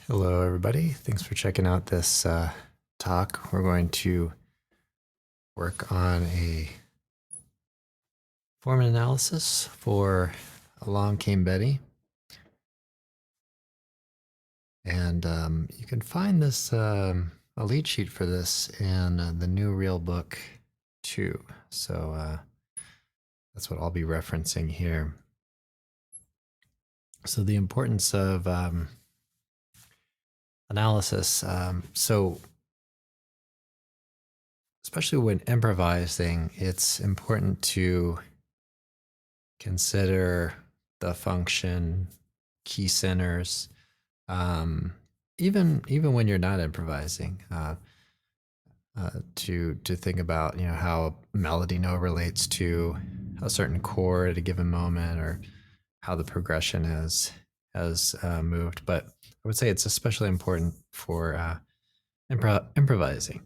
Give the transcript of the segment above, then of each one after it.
Hello, everybody. Thanks for checking out this talk. We're going to work on a form analysis for Along Came Betty. And you can find this, a lead sheet for this in the New Real Book 2. So that's what I'll be referencing here. So the importance of analysis. So especially when improvising, it's important to consider the function, key centers, even when you're not improvising, to think about how a melody note relates to a certain chord at a given moment, or how the progression has moved. But I would say it's especially important for improvising.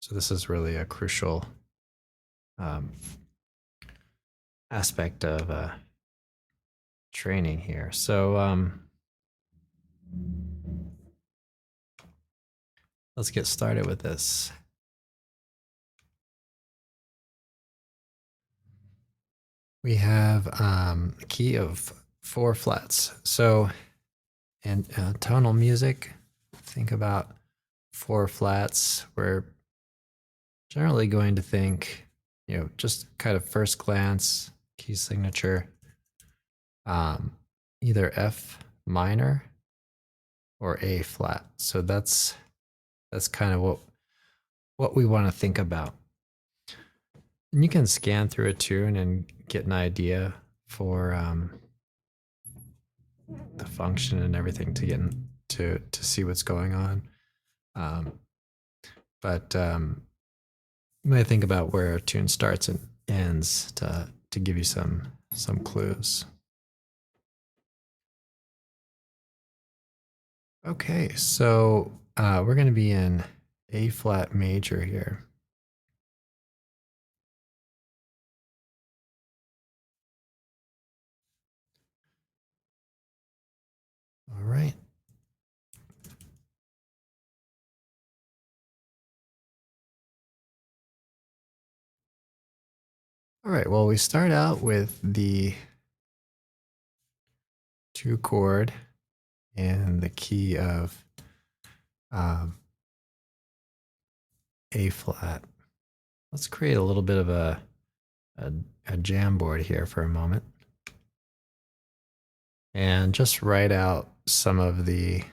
So this is really a crucial aspect of training here. So let's get started with this. We have a key of 4 flats. So in tonal music, think about 4 flats. We're generally going to think, just kind of first glance, key signature, either F minor or A flat. So that's kind of what we want to think about. And you can scan through a tune and get an idea for the function and everything to get to see what's going on. But you might think about where a tune starts and ends to give you some clues. Okay, so we're going to be in A flat major here. All right. All right, well, we start out with the 2 chord and the key of A flat. Let's create a little bit of a Jamboard here for a moment. And just write out some of the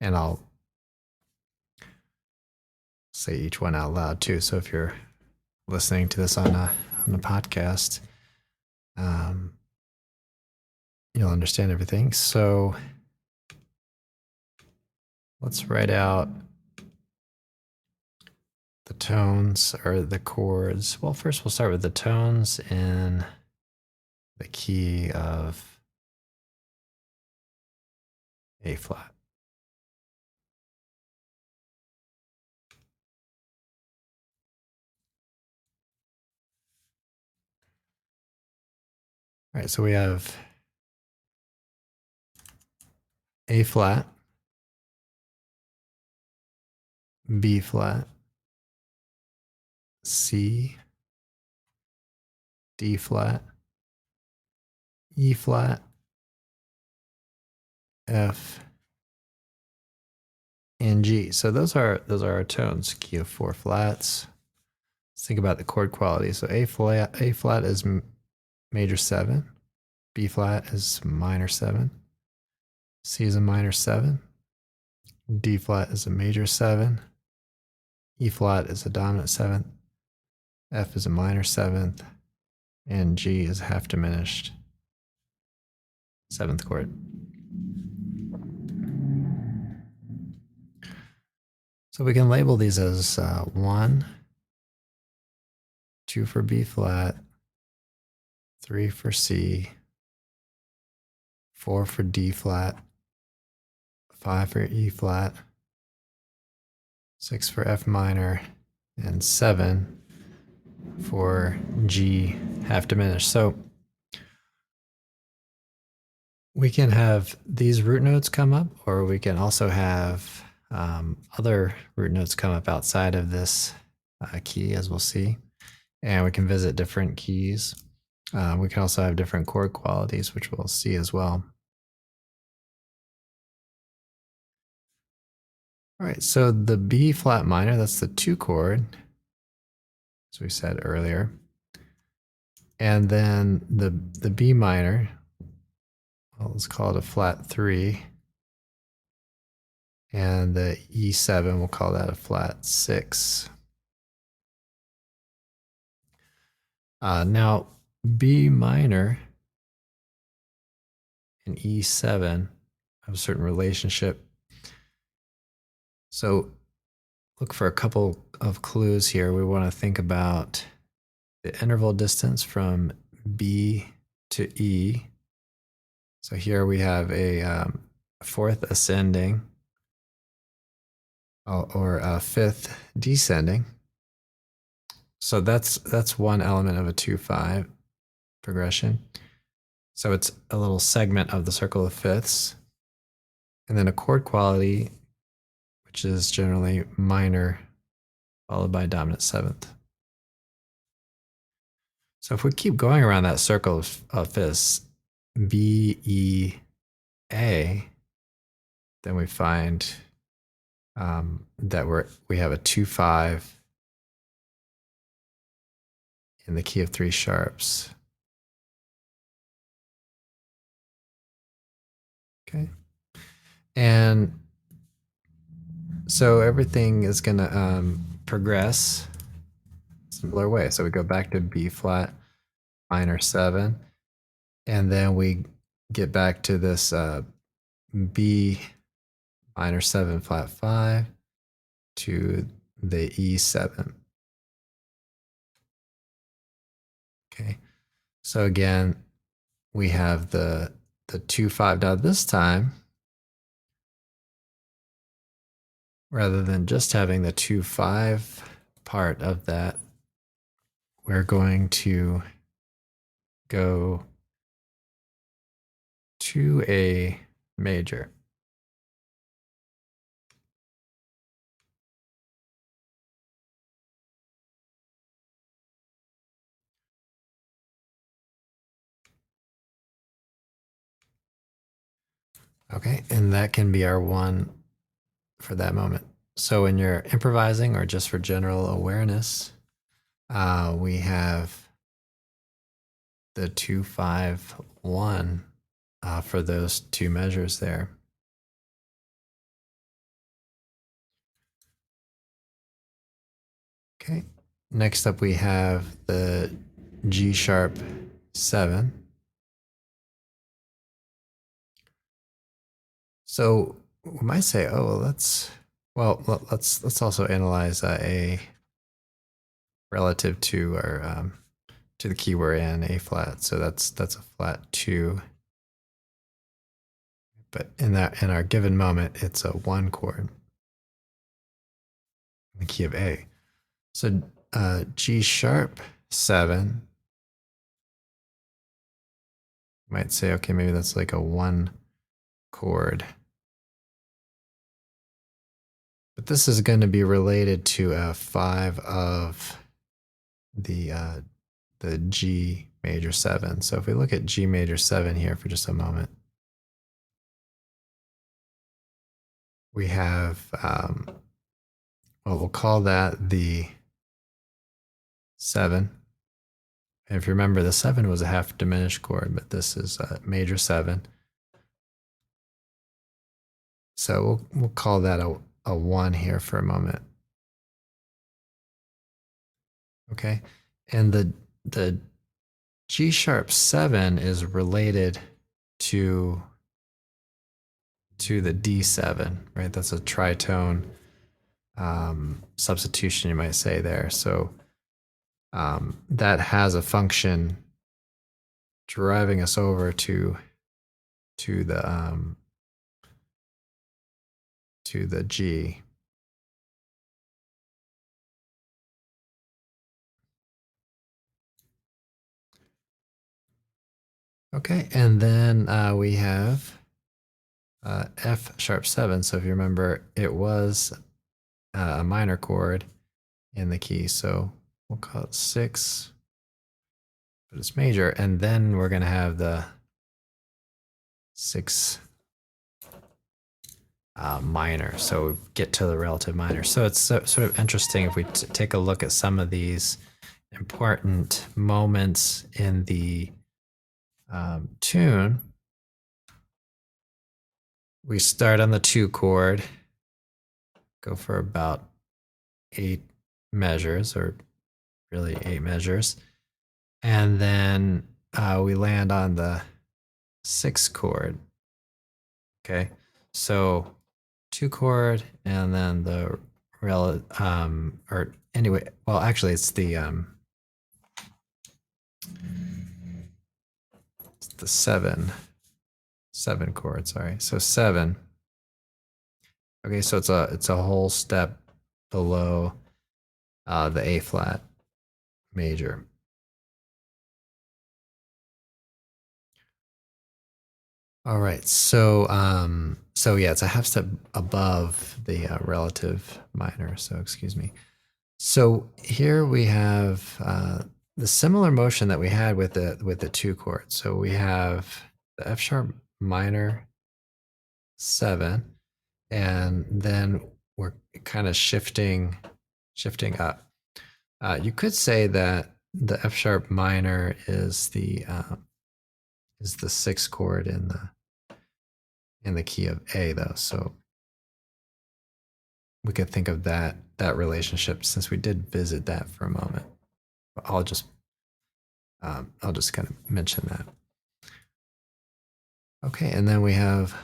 and I'll say each one out loud too. So if you're listening to this on a podcast, you'll understand everything. So let's write out the tones or the chords. Well, first we'll start with the tones in the key of A flat. All right, so we have A flat, B flat, C, D flat, E flat, F, and G. So those are our tones. Key of 4 flats. Let's think about the chord quality. So A flat is major 7, B flat is minor 7, C is a minor 7, D flat is a major 7, E flat is a dominant 7th, F is a minor 7th, and G is a half diminished 7th chord. So we can label these as 1, 2 for B flat, 3 for C, 4 for D flat, 5 for E flat, 6 for F minor, and 7 for G half diminished. So we can have these root notes come up, or we can also have other root notes come up outside of this key, as we'll see. And we can visit different keys. We can also have different chord qualities, which we'll see as well. All right, so the B flat minor, that's the 2 chord, as we said earlier. And then the B minor, well, let's call it a flat 3. And the E7, we'll call that a flat 6. Now, B minor and E7 have a certain relationship. So look for a couple of clues here. We want to think about the interval distance from B to E. So here we have a fourth ascending or a fifth descending. So that's one element of a 2-5 progression. So it's a little segment of the circle of fifths. And then a chord quality, which is generally minor followed by dominant seventh. So if we keep going around that circle of fifths, B, E, A, then we find that we have a 2-5 in the key of 3 sharps. Okay. And so everything is going to progress similar way. So we go back to B flat minor 7, and then we get back to this B minor 7 flat 5 to the E7. Okay. So again, we have the 2-5. Now this time, rather than just having the 2-5 part of that, we're going to go to a major. Okay, and that can be our 1 for that moment. So when you're improvising or just for general awareness, we have the 2-5-1 for those 2 measures there. Okay, next up we have the G sharp 7. So we might say, oh, let's also analyze A relative to our to the key we're in, A flat. So that's a flat 2. But in our given moment, it's a 1 chord in the key of A. So G sharp 7, might say, okay, maybe that's like a 1 chord. But this is going to be related to a 5 of the G major 7. So if we look at G major 7 here for just a moment, we have, well, we'll call that the 7. And if you remember, the 7 was a half diminished chord, but this is a major 7. So we'll call that a 1 here for a moment. Okay, and the G sharp 7 is related to the D7, right? That's a tritone substitution, you might say there. So that has a function driving us over to the G. Okay, and then we have F sharp 7. So if you remember, it was a minor chord in the key. So we'll call it 6, but it's major. And then we're going to have the 6 minor. So we get to the relative minor. So it's sort of interesting if we take a look at some of these important moments in the tune. We start on the 2 chord, go for about 8 measures, or really 8 measures. And then we land on the 6 chord. Okay, so 2 chord, and then the or anyway, well, actually, it's the 7 chord. Sorry, so 7. Okay, so it's a whole step below the A flat major. All right, so so yeah, it's a half step above the relative minor. So excuse me. So here we have the similar motion that we had with the 2 chord. So we have the F sharp minor 7, and then we're kind of shifting up. You could say that the F sharp minor is the 6th chord in the key of A, though. So we could think of that relationship, since we did visit that for a moment. I'll just kind of mention that. Okay, and then we have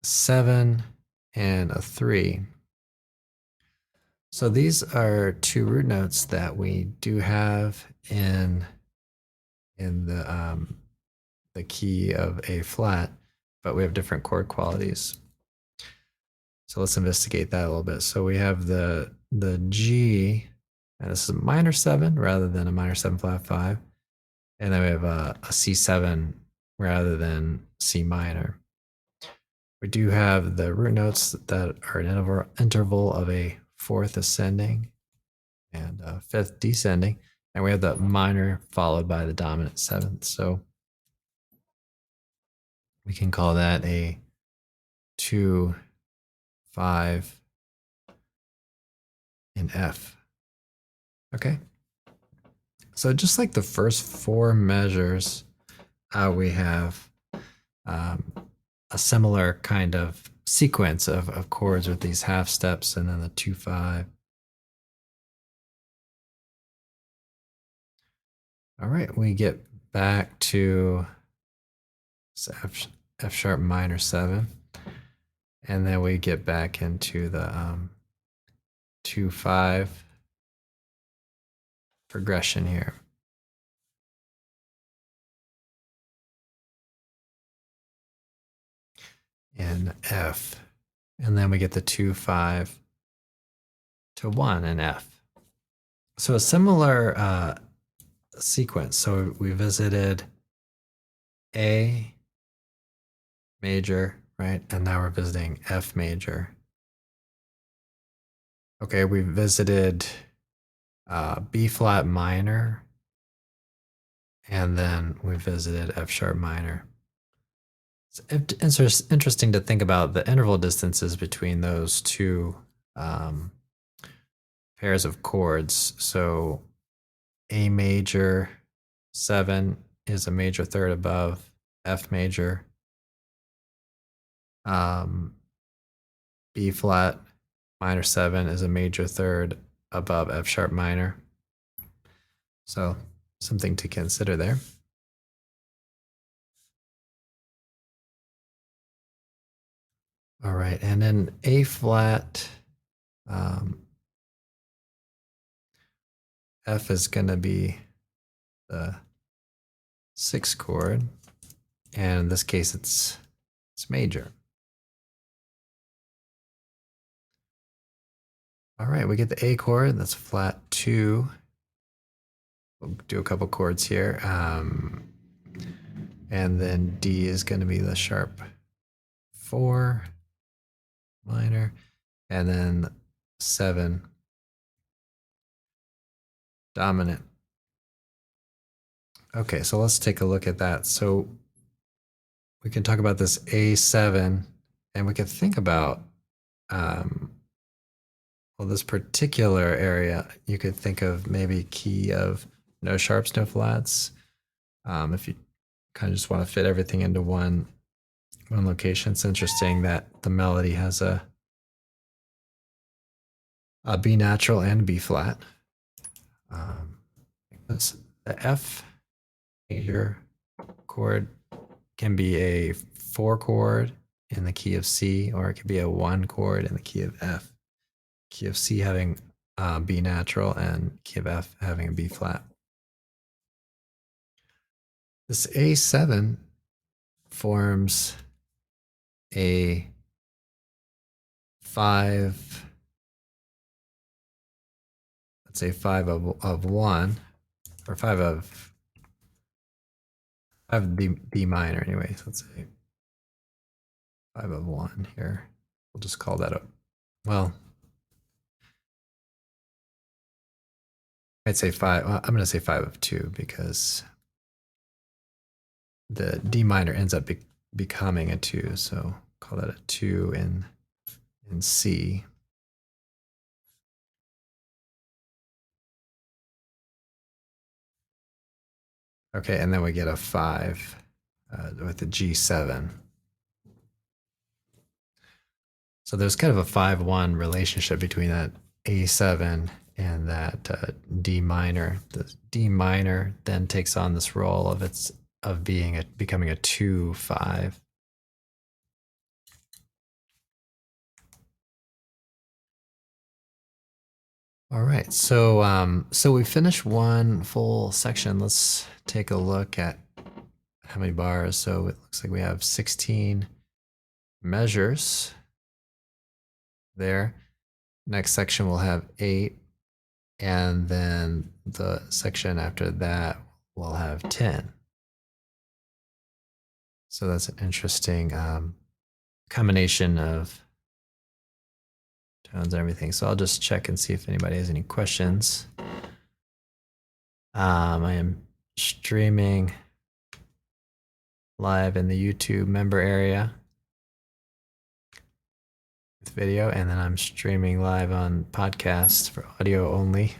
7 and a 3. So these are 2 root notes that we do have in the key of A flat, but we have different chord qualities. So let's investigate that a little bit. So we have the G, and this is a minor 7 rather than a minor 7 flat 5. And then we have a C7 rather than C minor. We do have the root notes that are an interval of a 4th ascending and a 5th descending. And we have the minor followed by the dominant 7th. So we can call that a 2, 5 in F. Okay. So just like the first 4 measures, we have a similar kind of sequence of chords with these half steps, and then the 2, 5. All right, we get back to F sharp minor 7, and then we get back into the 2, 5 progression here. In F, and then we get the 2, 5 to 1 in F. So a similar sequence. So we visited A major, right? And now we're visiting F major. Okay, we visited B flat minor, and then we visited F sharp minor. It's interesting to think about the interval distances between those 2 pairs of chords. So A major 7 is a major 3rd above F major. B flat minor 7 is a major 3rd above F sharp minor. So something to consider there. All right, and then A flat, F is going to be the 6th chord, and in this case it's major. All right, we get the A chord, that's flat 2. We'll do a couple chords here. And then D is going to be the sharp 4 minor, and then 7 dominant. Okay, so let's take a look at that. So we can talk about this A7, and we can think about, well, this particular area, you could think of maybe key of no sharps, no flats. If you kind of just want to fit everything into one location, it's interesting that the melody has a B natural and B flat. The F major chord can be a 4 chord in the key of C, or it could be a 1 chord in the key of F. Key of C having B natural and key of F having a B flat. This A7 forms a 5, let's say 5 of 1, or 5 of D minor anyway. So let's say 5 of 1 here. We'll just call that well, I'd say 5. Well, I'm going to say 5 of 2 because the D minor ends up becoming a 2. So call that a 2 in C. Okay, and then we get a 5 with the G7. So there's kind of a 5-1 relationship between that A7 and that D minor. The D minor then takes on this role of becoming a 2-5. All right, so so we finished one full section. Let's take a look at how many bars. So it looks like we have 16 measures there. Next section will have 8, and then the section after that will have 10. So that's an interesting combination of tones and everything. So I'll just check and see if anybody has any questions. I am streaming live in the YouTube member area with video, and then I'm streaming live on podcasts for audio only.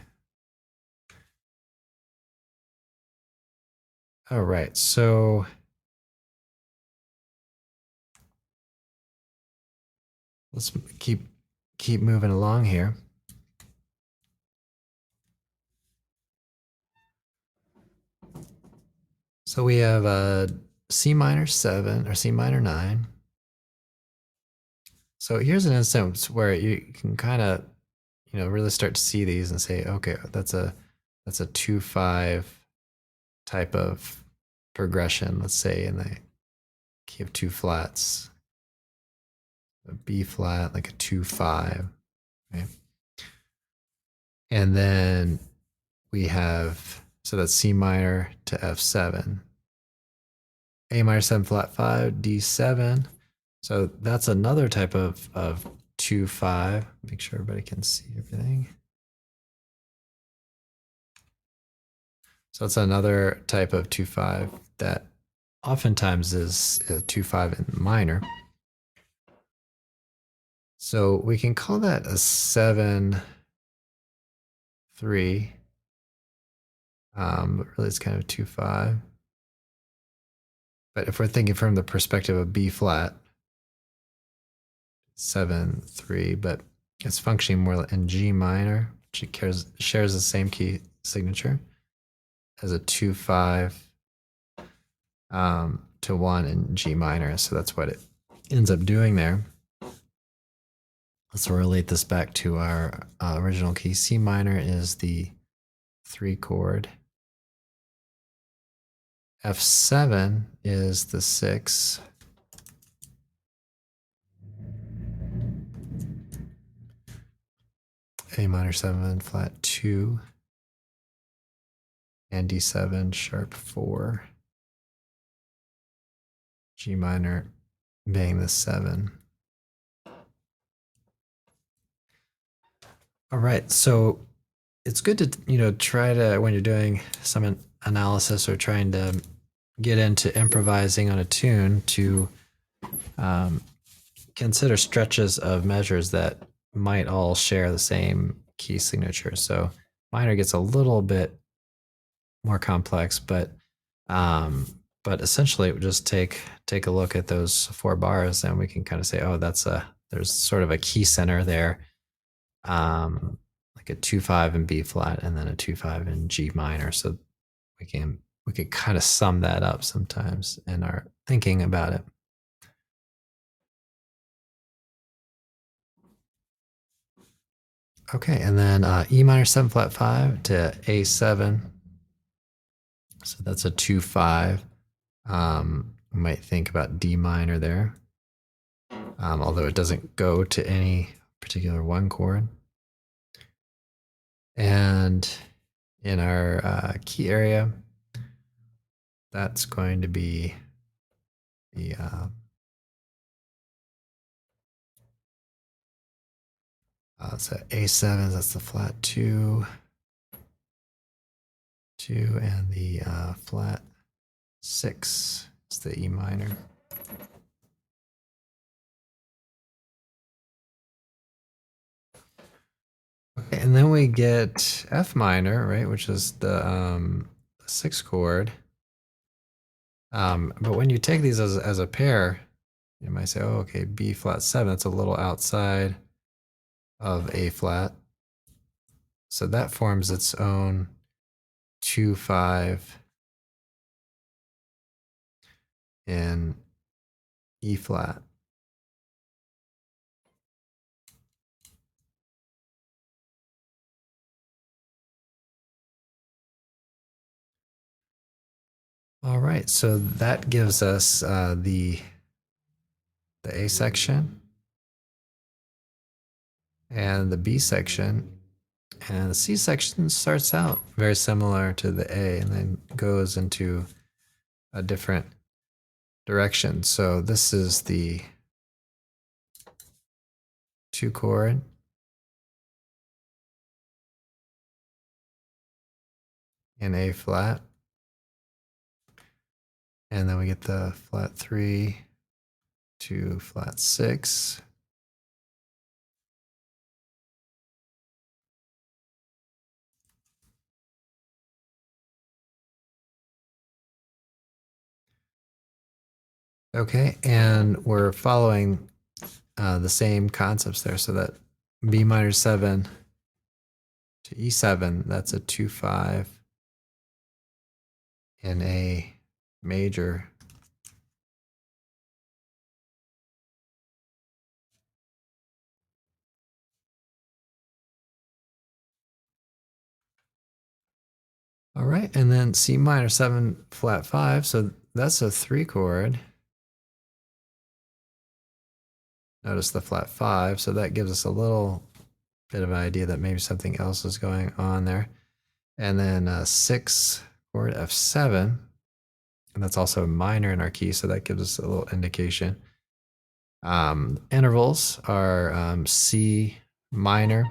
All right, so let's keep moving along here. So we have a C minor 7 or C minor 9. So here's an instance where you can kind of, really start to see these and say, okay, that's a 2-5 type of progression. Let's say in the key of 2 flats, a B flat, like a 2-5. Okay. And then we have, so that's C minor to F7, A minor 7 flat 5, D7. So that's another type of 2-5. Make sure everybody can see everything. So it's another type of 2-5 that oftentimes is a 2-5 in minor. So we can call that a 7-3. But really it's kind of 2-5. But if we're thinking from the perspective of B flat, 7-3, but it's functioning more in G minor, which shares the same key signature as a 2-5 to 1 in G minor. So that's what it ends up doing there. Let's relate this back to our original key. C minor is the 3 chord. F7 is the 6. A minor 7 flat 2. And D7 sharp 4. G minor being the 7. All right, so it's good to try to, when you're doing some analysis or trying to get into improvising on a tune, to consider stretches of measures that might all share the same key signature. So minor gets a little bit more complex, but essentially it would just take a look at those 4 bars, and we can kind of say, oh, there's sort of a key center there, like a 2-5 in B flat and then a 2-5 in G minor. So we could kind of sum that up sometimes in our thinking about it. Okay, and then E minor 7 flat 5 to A7. So that's a 2-5. We might think about D minor there, although it doesn't go to any particular 1 chord. And in our key area, that's going to be the so A7, that's the flat 2, and the flat 6 is the E minor. Okay, and then we get F minor, right, which is the 6th chord. But when you take these as a pair, you might say, oh, okay, B flat 7, that's a little outside of A flat. So that forms its own 2-5 in E flat. All right, so that gives us the A section and the B section, and the C section starts out very similar to the A and then goes into a different direction. So this is the 2 chord, in A flat, and then we get the flat 3 to flat 6. Okay, and we're following the same concepts there. So that B minor 7 to E7, that's a 2-5 in A major. All right, and then C minor 7 flat 5, so that's a 3 chord. Notice the flat 5, so that gives us a little bit of an idea that maybe something else is going on there. And then 6 chord F7, and that's also minor in our key, so that gives us a little indication. Intervals are C minor,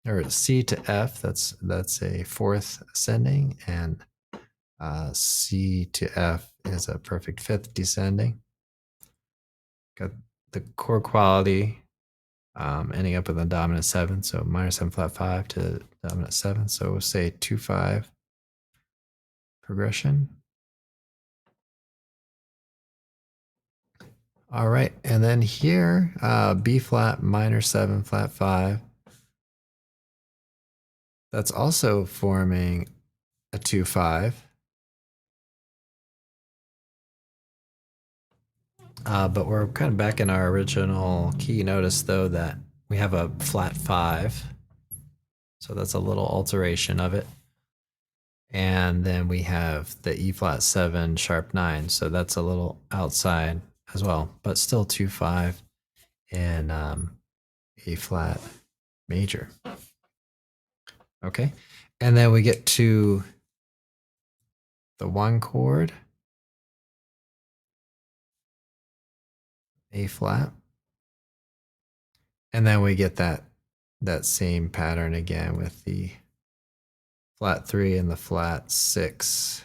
or C to F, that's a 4th ascending, and C to F is a perfect 5th descending. Got the chord quality ending up in the dominant 7, so minor 7 flat 5 to dominant 7. So we'll say 2-5 progression. All right, and then here, B flat minor 7 flat 5. That's also forming a 2-5. But we're kind of back in our original key. Notice though that we have a flat 5. So that's a little alteration of it. And then we have the E flat 7 sharp 9. So that's a little outside as well, but still 2-5 in A flat major. Okay. And then we get to the 1 chord. A flat. And then we get that same pattern again with the flat 3 and the flat 6,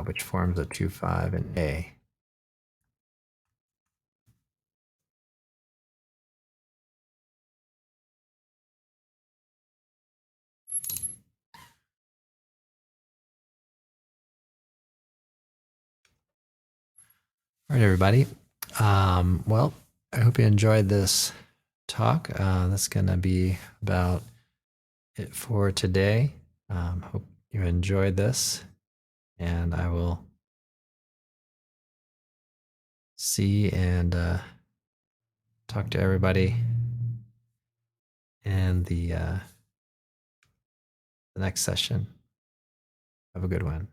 which forms a 2-5 in A. All right, everybody. Well, I hope you enjoyed this talk. That's going to be about it for today. Hope you enjoyed this, and I will see and talk to everybody in the next session. Have a good one.